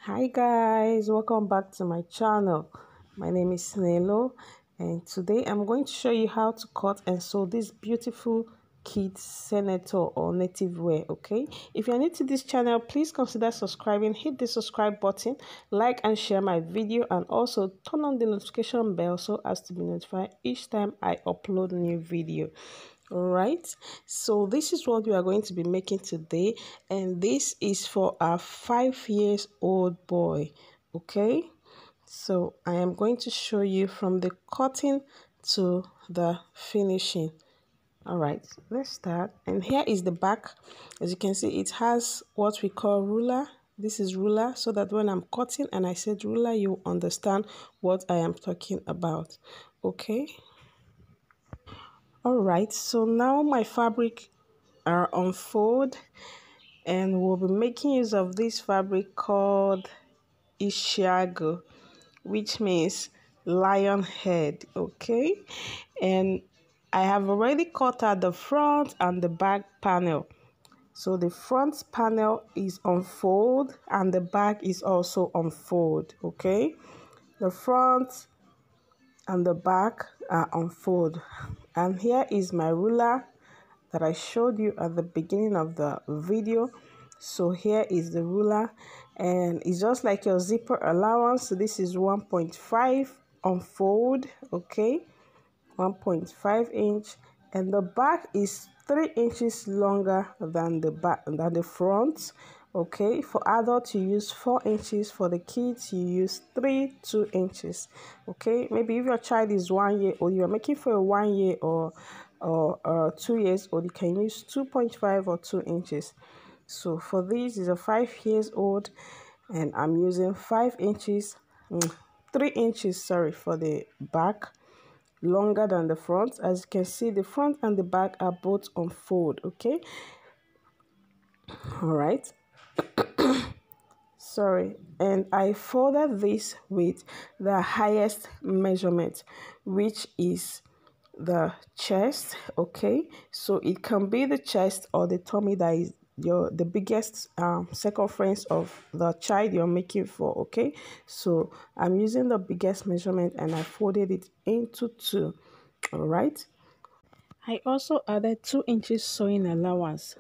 Hi guys, welcome back to my channel. My name is Nelo, and today I'm going to show you how to cut and sew this beautiful kids senator or native wear. Okay, if you're new to this channel, please consider subscribing, hit the subscribe button, like and share my video, and also turn on the notification bell so as to be notified each time I upload a new video. All right, so this is what we are going to be making today, and this is for our 5-year-old boy. Okay, so I am going to show you from the cutting to the finishing. All right, let's start. And here is the back. As you can see, it has what we call ruler. This is ruler, so that when I'm cutting and I said ruler, you understand what I am talking about. Okay. All right, so now my fabric are unfold, and we'll be making use of this fabric called Ishiago, which means lion head. Okay, and I have already cut out the front and the back panel. So the front panel is unfold and the back is also unfold. Okay, the front and the back are unfold, and here is my ruler that I showed you at the beginning of the video. So here is the ruler, and it's just like your zipper allowance. So this is 1.5 unfold. Okay, 1.5 inch, and the back is 3 inches longer than the front. Okay, for adults you use 4 inches, for the kids you use 2 inches. Okay, maybe if your child is 1 year old, you are making for a 1 year or 2 years old, you can use 2.5 or 2 inches. So for this is a 5 years old, and I'm using 5 inches, 3 inches, sorry, for the back, longer than the front. As you can see, the front and the back are both unfold. Okay, all right, sorry, and I folded this with the highest measurement, which is the chest. Okay, so it can be the chest or the tummy that is the biggest circumference of the child you're making for. Okay, so I'm using the biggest measurement and I folded it into 2. All right, I also added 2 inches sewing allowance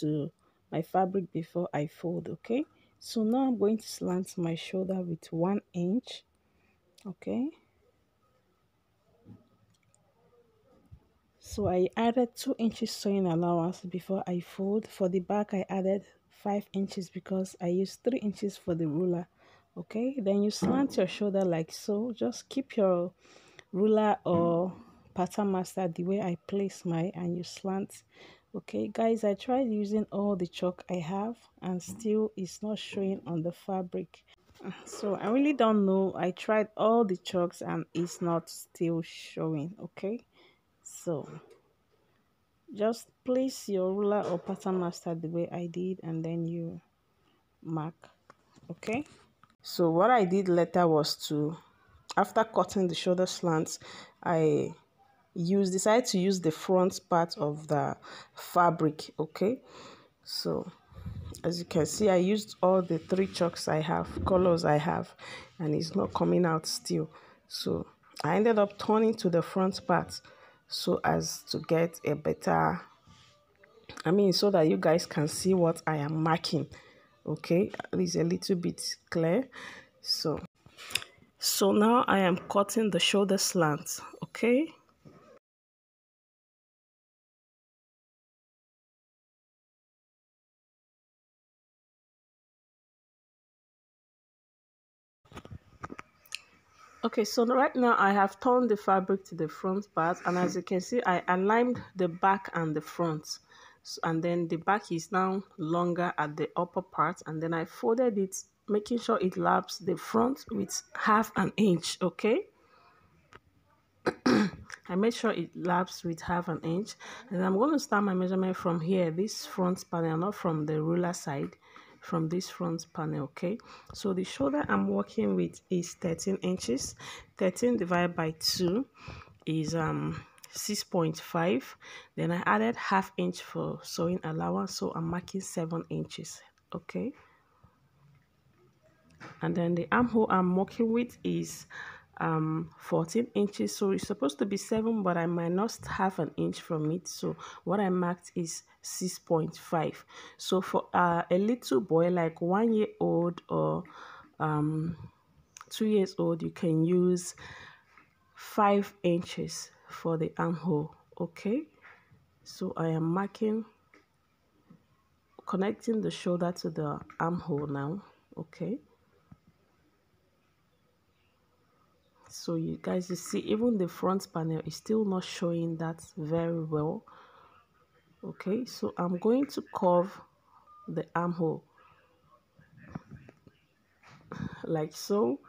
to my fabric before I fold. Okay, so now I'm going to slant my shoulder with 1 inch. Okay, so I added 2 inches sewing allowance before I fold. For the back I added 5 inches because I used 3 inches for the ruler. Okay, then you slant your shoulder like so. Just keep your ruler or pattern master the way I place mine, and you slant. Okay guys, I tried using all the chalk I have and still it's not showing on the fabric. So I really don't know, I tried all the chalks and it's not still showing. Okay, so just place your ruler or pattern master the way I did, and then you mark. Okay, so what I did later was to, after cutting the shoulder slants, I decided to use the front part of the fabric. Okay, so as you can see, I used all the 3 chalks I have, colors I have, and it's not coming out still. So I ended up turning to the front part so as to get a better, so that you guys can see what I am marking. Okay, at least a little bit clear. So now I am cutting the shoulder slant. Okay, okay, so right now I have turned the fabric to the front part, and as you can see, I aligned the back and the front. So, and then the back is now longer at the upper part, and then I folded it, making sure it laps the front with 1/2 inch. Okay, I made sure it laps with 1/2 inch, and I'm going to start my measurement from here, this front panel, not from the ruler side, from this front panel. Okay, so the shoulder I'm working with is 13 inches. 13 divided by 2 is 6.5. Then I added 1/2 inch for sewing allowance, so I'm marking 7 inches. Okay, And then the armhole I'm working with is 14 inches, so it's supposed to be 7, but I minused half an inch from it, so what I marked is 6.5. So for a little boy like 1 year old or 2 years old, you can use 5 inches for the armhole. Okay, so I am marking, connecting the shoulder to the armhole now. Okay, so you guys, you see even the front panel is still not showing that very well. Okay, so I'm going to curve the armhole like so,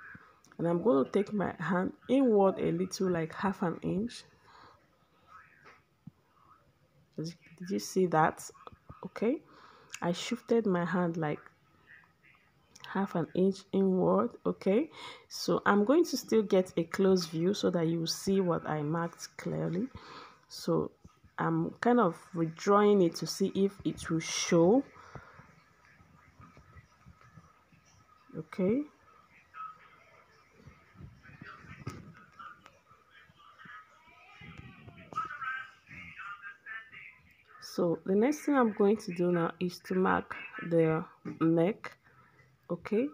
and I'm going to take my hand inward a little, like half an inch. Did you see that? Okay, I shifted my hand like half an inch inward. Okay, so I'm going to still get a close view so that you see what I marked clearly. So I'm kind of redrawing it to see if it will show. Okay, so the next thing I'm going to do now is to mark the neck. Okay,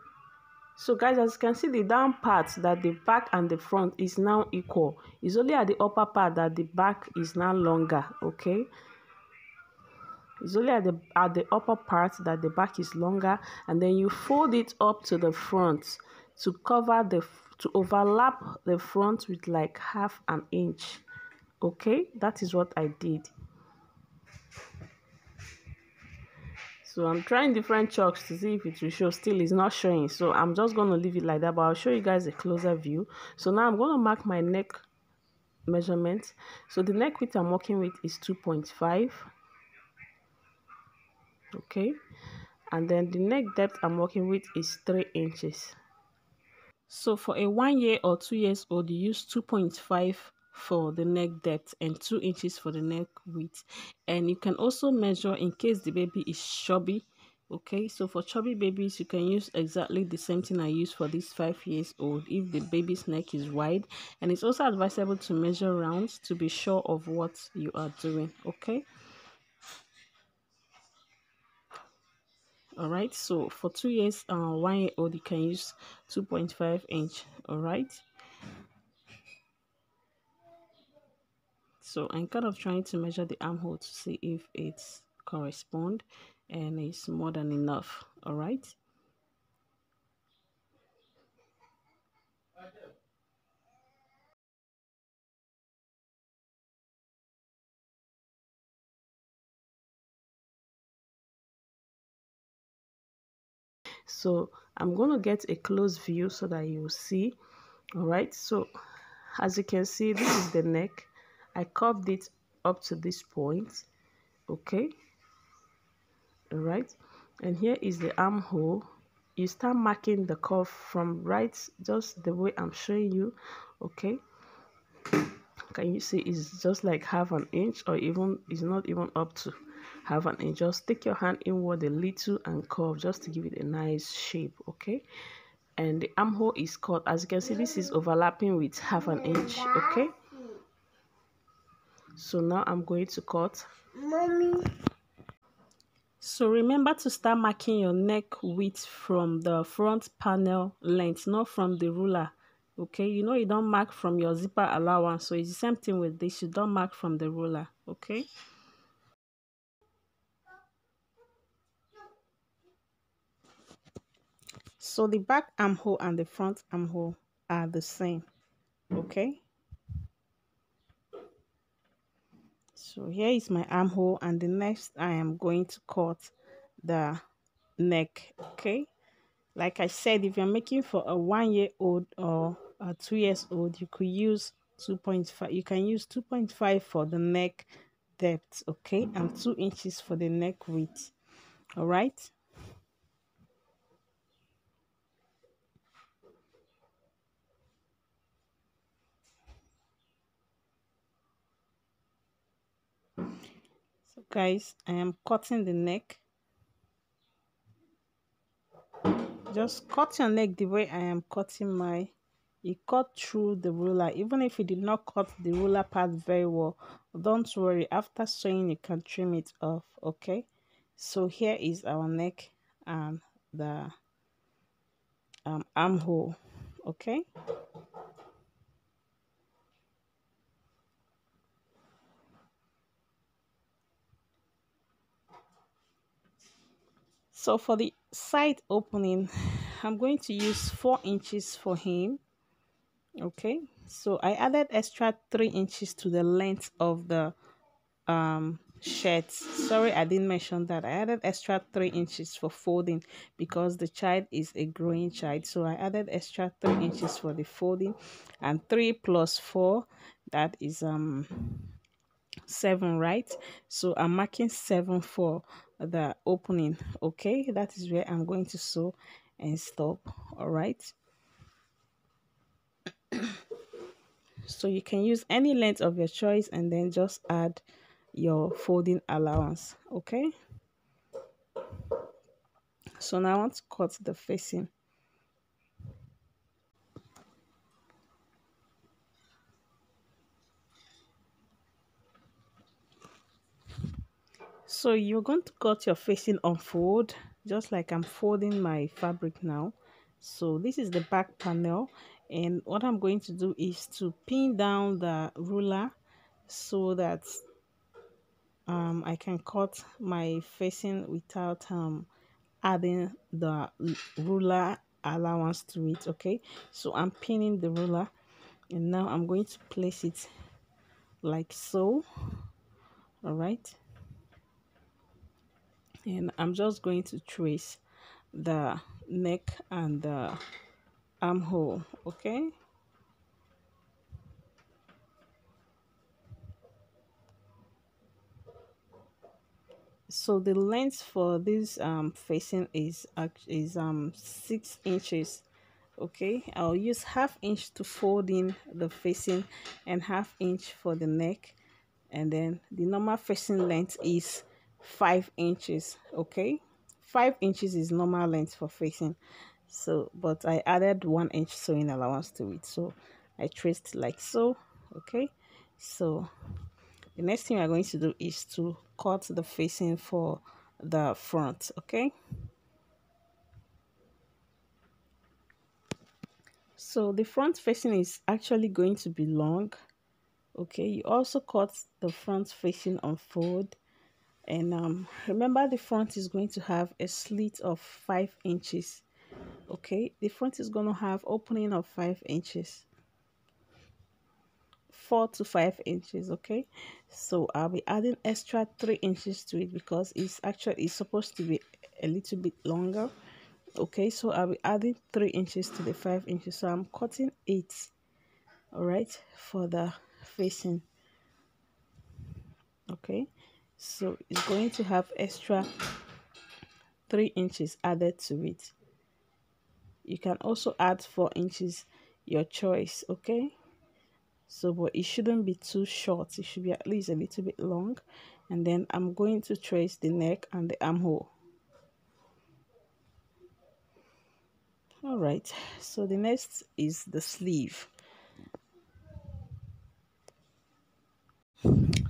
so guys, as you can see, the down part, that the back and the front is now equal. It's only at the upper part that the back is now longer. Okay, it's only at the upper part that the back is longer, and then you fold it up to the front to cover to overlap the front with like half an inch. Okay, that is what I did. So I'm trying different chalks to see if it will show. Still it's not showing, so I'm just going to leave it like that, but I'll show you guys a closer view. So now I'm going to mark my neck measurement. So the neck width I'm working with is 2.5. Okay, and then the neck depth I'm working with is 3 inches. So for a 1 year or 2 years old, you use 2.5 for the neck depth and 2 inches for the neck width. And you can also measure in case the baby is chubby. Okay, so for chubby babies, you can use exactly the same thing I use for this 5 years old if the baby's neck is wide. And it's also advisable to measure rounds to be sure of what you are doing. Okay. All right, so for 2 years 1 year old, you can use 2.5 inch. All right, so I'm kind of trying to measure the armhole to see if it's correspond, and it's more than enough. All right, so I'm going to get a close view so that you see. All right, so as you can see, this is the neck. I curved it up to this point. Okay, all right, and here is the armhole. You start marking the curve from right, just the way I'm showing you. Okay, can you see it's just like half an inch, or even it's not even up to half an inch. Just take your hand inward a little and curve just to give it a nice shape. Okay, and the armhole is cut. As you can see, this is overlapping with half an inch. Okay, so now I'm going to cut. Mommy. So remember to start marking your neck width from the front panel length, not from the ruler. Okay, you know you don't mark from your zipper allowance, so it's the same thing with this. You don't mark from the ruler. Okay, so the back armhole and the front armhole are the same. Okay, so here is my armhole, and the next I am going to cut the neck. Okay, like I said, if you're making for a 1 year old or a 2 years old, you could use 2.5. You can use 2.5 for the neck depth. Okay, and 2 inches for the neck width. All right, so guys, I am cutting the neck. Just cut your neck the way I am cutting my. You cut through the ruler. Even if you did not cut the ruler part very well, don't worry. After sewing, you can trim it off. Okay. So here is our neck and the armhole. Okay. So for the side opening, I'm going to use 4 inches for him. Okay. So I added extra 3 inches to the length of the shirt. Sorry, I didn't mention that. I added extra 3 inches for folding because the child is a growing child. So I added extra 3 inches for the folding, and 3 plus 4, that is 7, right? So I'm marking 7 for the opening. Okay, that is where I'm going to sew and stop. All right. So you can use any length of your choice and then just add your folding allowance. Okay. So now I want to cut the facing. So you're going to cut your facing on fold, just like I'm folding my fabric now. So this is the back panel, and what I'm going to do is to pin down the ruler so that I can cut my facing without adding the ruler allowance to it. Okay, so I'm pinning the ruler, and now I'm going to place it like so. All right, and I'm just going to trace the neck and the armhole. Okay, so the length for this facing is 6 inches. Okay, I'll use ½ inch to fold in the facing and ½ inch for the neck, and then the normal facing length is 5 inches. Okay, 5 inches is normal length for facing. So but I added 1 inch sewing allowance to it, so I traced like so. Okay, so the next thing we're going to do is to cut the facing for the front. Okay, so the front facing is actually going to be long. Okay, you also cut the front facing on fold, and remember the front is going to have a slit of 5 inches. Okay, the front is going to have opening of 5 inches, 4 to 5 inches. Okay, so I'll be adding extra 3 inches to it because it's supposed to be a little bit longer. Okay, so I'll be adding 3 inches to the 5 inches, so I'm cutting 8. All right, for the facing. Okay, so it's going to have extra 3 inches added to it. You can also add 4 inches, your choice. Okay, so but it shouldn't be too short, it should be at least a little bit long. And then I'm going to trace the neck and the armhole. All right, so the next is the sleeve.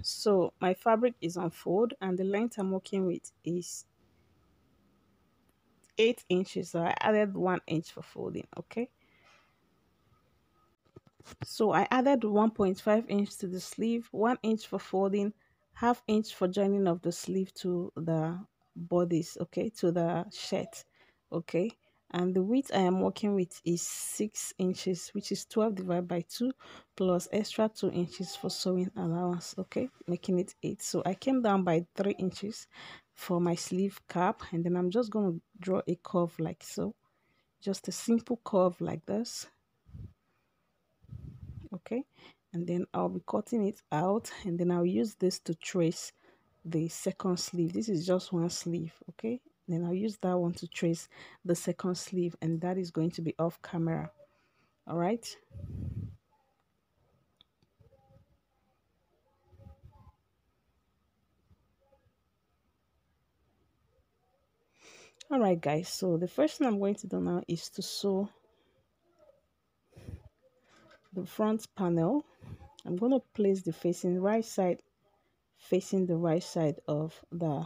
So my fabric is on fold, and the length I'm working with is 8 inches, so I added 1 inch for folding. Okay, so I added 1.5 inch to the sleeve, 1 inch for folding, ½ inch for joining of the sleeve to the bodies. Okay, to the shirt. Okay, and the width I am working with is 6 inches, which is 12 divided by 2 plus extra 2 inches for sewing allowance. Okay, making it 8. So I came down by 3 inches for my sleeve cap, and then I'm just going to draw a curve like so, just a simple curve like this. Okay, and then I'll be cutting it out, and then I'll use this to trace the second sleeve. This is just one sleeve. Okay, then I'll use that one to trace the second sleeve, and that is going to be off camera. All right, All right, guys, so the first thing I'm going to do now is to sew the front panel. I'm going to place the facing the right side of the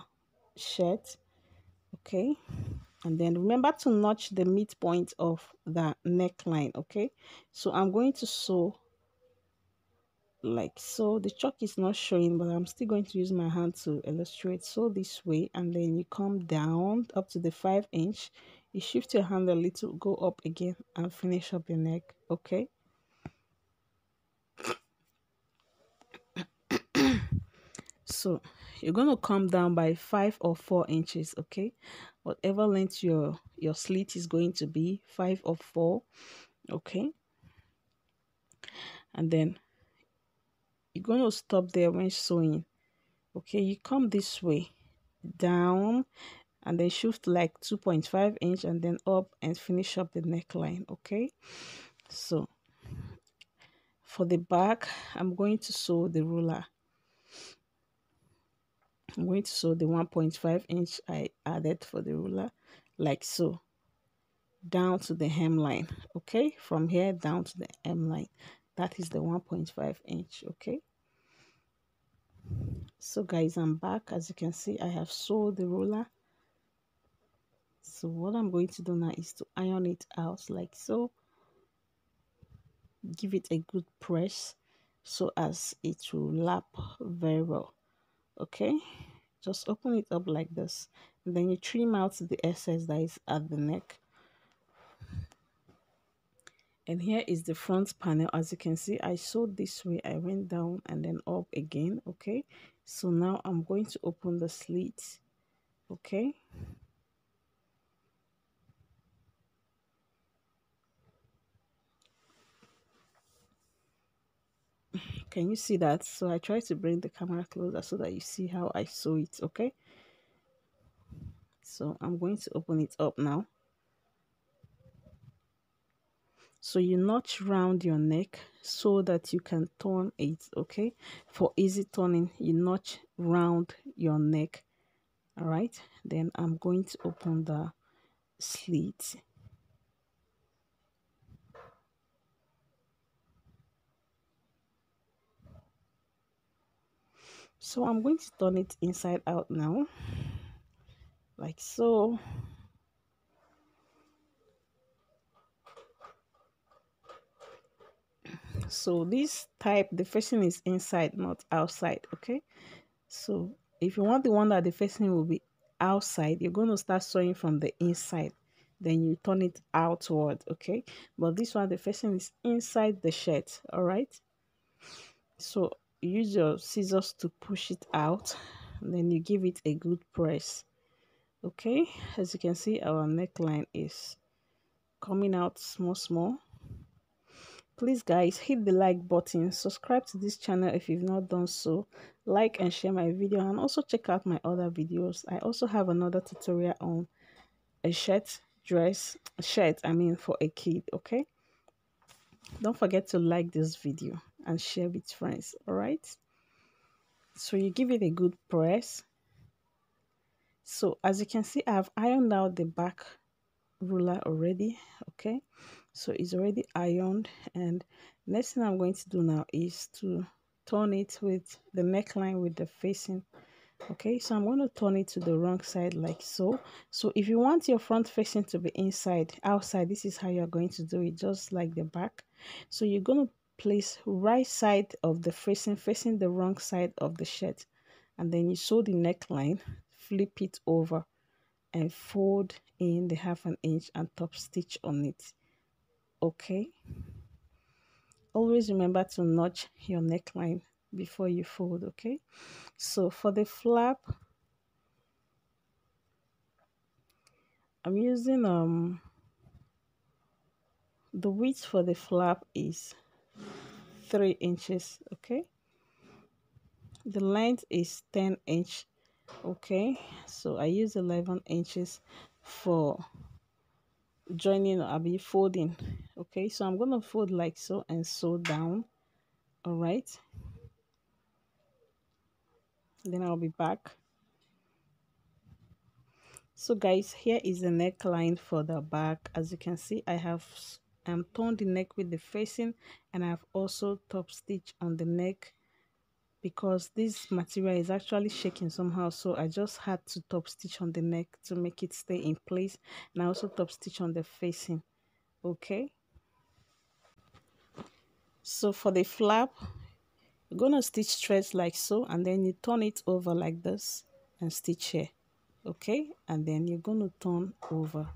shirt. Okay, and then remember to notch the midpoint of the neckline. Okay, so I'm going to sew like so. The chalk is not showing, but I'm still going to use my hand to illustrate. So this way, and then you come down up to the 5 inch, you shift your hand a little, go up again, and finish up the neck. Okay, so you're going to come down by 5 or 4 inches. Okay, whatever length your slit is going to be, 5 or 4. Okay, and then you're going to stop there when sewing. Okay, you come this way down and then shift like 2.5 inch and then up and finish up the neckline. Okay, so for the back, I'm going to sew the ruler. I'm going to sew the 1.5 inch I added for the ruler, like so, down to the hemline. Okay, from here down to the hemline, that is the 1.5 inch. Okay, so guys, I'm back. As you can see, I have sewed the ruler. So what I'm going to do now is to iron it out like so. Give it a good press so as it will lap very well. Okay, just open it up like this, and then you trim out the excess that is at the neck. And here is the front panel. As you can see, I sewed this way, I went down and then up again. Okay, so now I'm going to open the slit. Okay, can you see that? So I try to bring the camera closer so that you see how I sew it. Okay, so I'm going to open it up now. So you notch round your neck so that you can turn it. Okay, for easy turning, you notch round your neck. All right, then I'm going to open the slit. So I'm going to turn it inside out now, like so. So this type, the facing is inside, not outside. Okay, so if you want the one that the facing will be outside, you're going to start sewing from the inside, then you turn it outward. Okay, but this one, the facing is inside the shirt. All right, so use your scissors to push it out, and then you give it a good press. Okay, as you can see, our neckline is coming out small. Please guys, hit the like button, subscribe to this channel if you've not done so, like and share my video, and also check out my other videos. I also have another tutorial on a shirt I mean for a kid. Okay, don't forget to like this video and share with friends. All right, so you give it a good press. So as you can see, I've ironed out the back ruler already. Okay, so it's already ironed, and next thing I'm going to do now is to turn it with the neckline with the facing. Okay, so I'm going to turn it to the wrong side like so. So if you want your front facing to be outside, this is how you're going to do it, just like the back. So you're going to place right side of the facing the wrong side of the shirt, and then you sew the neckline, flip it over and fold in the 1/2 inch and top stitch on it. Okay, always remember to notch your neckline before you fold. Okay, so for the flap, I'm using the width for the flap is 3 inches. Okay, the length is 10 inch. Okay, so I use 11 inches for joining, I'll be folding. Okay, so I'm gonna fold like so and sew down. All right, then I'll be back. So guys, here is the neckline for the back. As you can see, I have torn the neck with the facing, and I've also top stitch on the neck because this material is actually shaking somehow, so I just had to top stitch on the neck to make it stay in place, and I also top stitch on the facing. Okay, so for the flap, you're gonna stitch threads like so, and then you turn it over like this and stitch here. Okay, and then you're gonna turn over.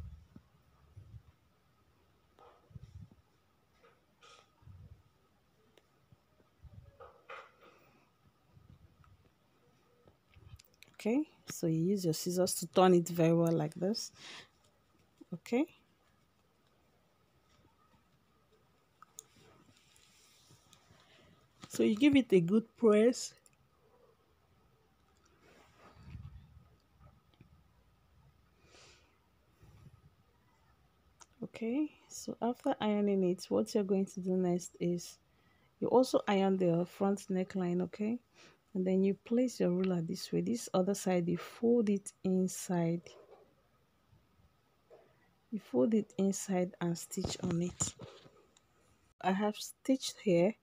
Okay, so you use your scissors to turn it very well like this. Okay, so you give it a good press. Okay, so after ironing it, what you're going to do next is you also iron the front neckline. Okay, and then you place your ruler this way. This other side, you fold it inside. You fold it inside and stitch on it. I have stitched here,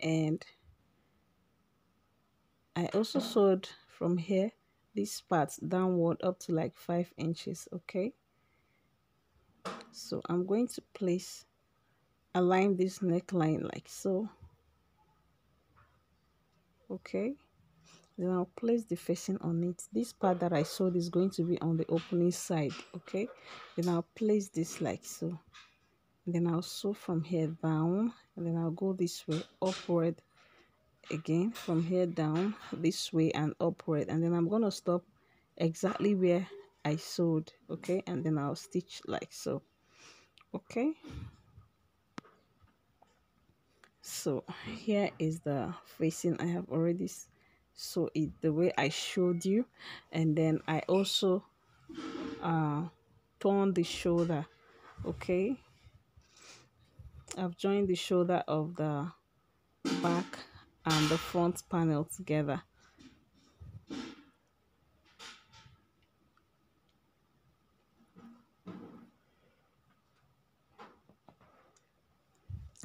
and I also sewed from here this part downward up to like 5 inches. Okay, so I'm going to align this neckline like so. Okay, then I'll place the facing on it. This part that I sewed is going to be on the opening side. Okay, then I'll place this like so, and then I'll sew from here down, and then I'll go this way upward again, from here down this way and upward, and then I'm going to stop exactly where I sewed. Okay, and then I'll stitch like so. Okay, so here is the facing. I have already sewed it the way I showed you, and then I also turn the shoulder. Okay, I've joined the shoulder of the back and the front panel together.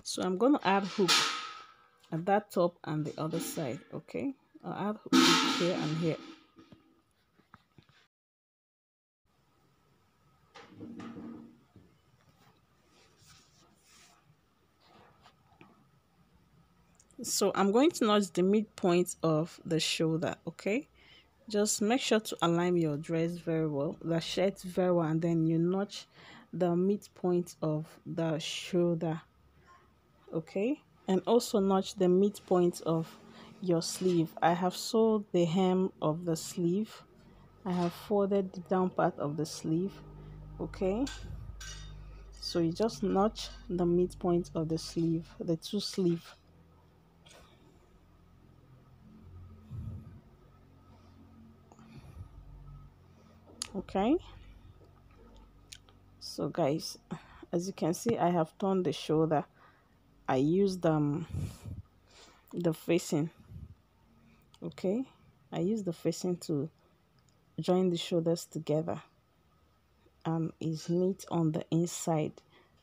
So I'm going to add hook at that top and the other side. Okay, I'll add hook here and here. So I'm going to notch the midpoint of the shoulder. Okay, just make sure to align your dress very well, the shirt very well, and then you notch the midpoint of the shoulder. Okay, and also notch the midpoint of your sleeve. I have sewed the hem of the sleeve. I have folded the down part of the sleeve. Okay, so you just notch the midpoint of the sleeve, the two sleeve. Okay, so guys, as you can see, I have turned the shoulder. I used the facing. Okay, I used the facing to join the shoulders together, and is neat on the inside.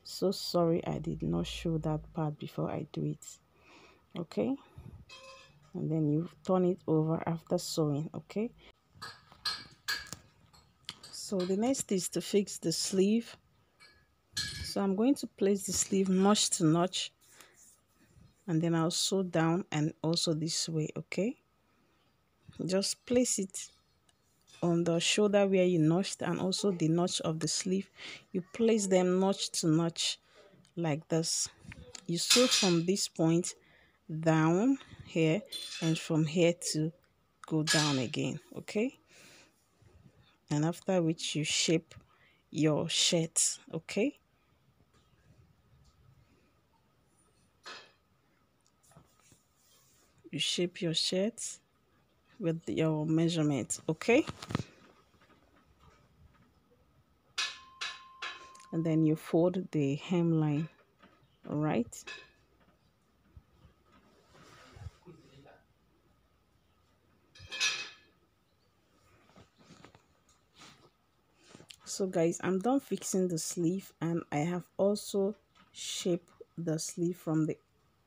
So sorry I did not show that part before I do it. Okay, and then you turn it over after sewing. Okay, so the next is to fix the sleeve. So I'm going to place the sleeve notch to notch, and then I'll sew down and also this way. Okay, just place it on the shoulder where you notched, and also the notch of the sleeve, you place them notch to notch like this. You sew from this point down here, and from here to go down again. Okay, and after which you shape your shirt. Okay, you shape your shirt with your measurement. Okay, and then you fold the hemline. All right, So guys, I'm done fixing the sleeve, and I have also shaped the sleeve from the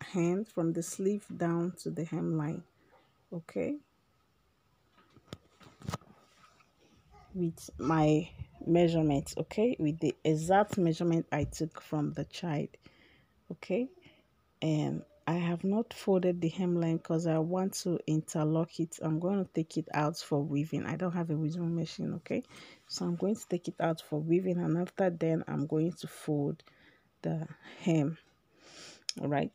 hand, from the sleeve down to the hemline. Okay, with my measurements, okay, with the exact measurement I took from the child. Okay, and I have not folded the hemline because I want to interlock it. I'm going to take it out for weaving. I don't have a weaving machine. Okay, so I'm going to take it out for weaving, and after then I'm going to fold the hem. All right,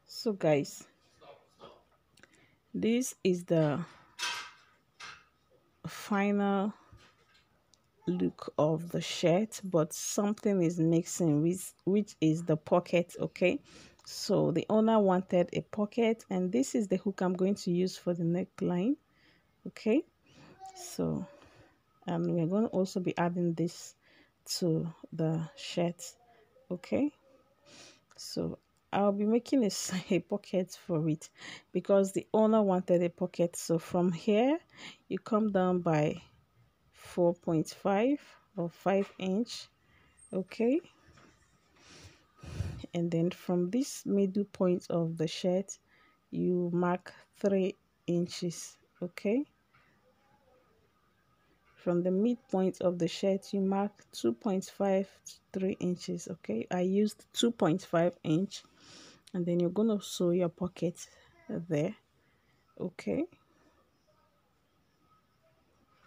so guys, this is the final look of the shirt, but something is mixing, which is the pocket. Okay, so the owner wanted a pocket, and this is the hook I'm going to use for the neckline. Okay, so and we're going to also be adding this to the shirt. Okay, so I'll be making a pocket for it because the owner wanted a pocket. So from here you come down by 4.5 or 5 inch. Okay, and then from this middle point of the shirt you mark 3 inches. Okay, from the midpoint of the shirt you mark 2.5 to 3 inches. Okay, I used 2.5 inch, and then you're gonna sew your pocket there. Okay,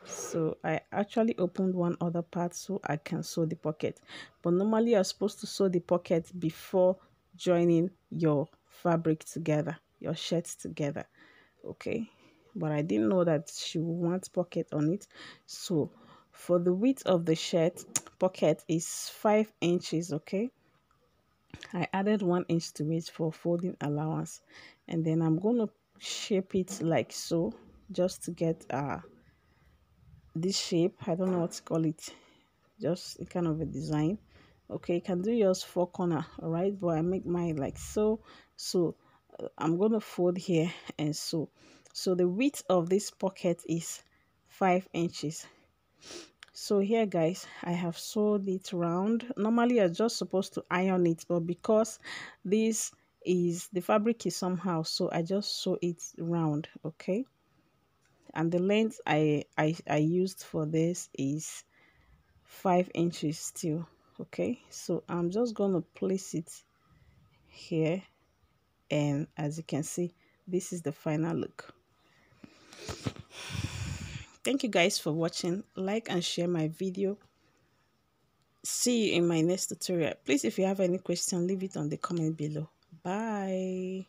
so I actually opened one other part so I can sew the pocket, but normally you're supposed to sew the pocket before joining your fabric together, your shirts together. Okay, but I didn't know that she would want pocket on it. So for the width of the shirt, pocket is 5 inches. Okay, I added 1 inch to it for folding allowance, and then I'm going to shape it like so, just to get this shape. I don't know what to call it, just a kind of a design. Okay, you can do yours 4 corner, all right, but I make mine like so. So I'm going to fold here and so the width of this pocket is 5 inches. So here guys, I have sewed it round. Normally you're just supposed to iron it, but because this is the fabric is somehow, so I just sew it round. Okay, and the length I used for this is 5 inches still. Okay, so I'm just going to place it here, and as you can see, this is the final look. Thank you guys for watching. Like and share my video. See you in my next tutorial. Please, if you have any question, leave it on the comment below. Bye.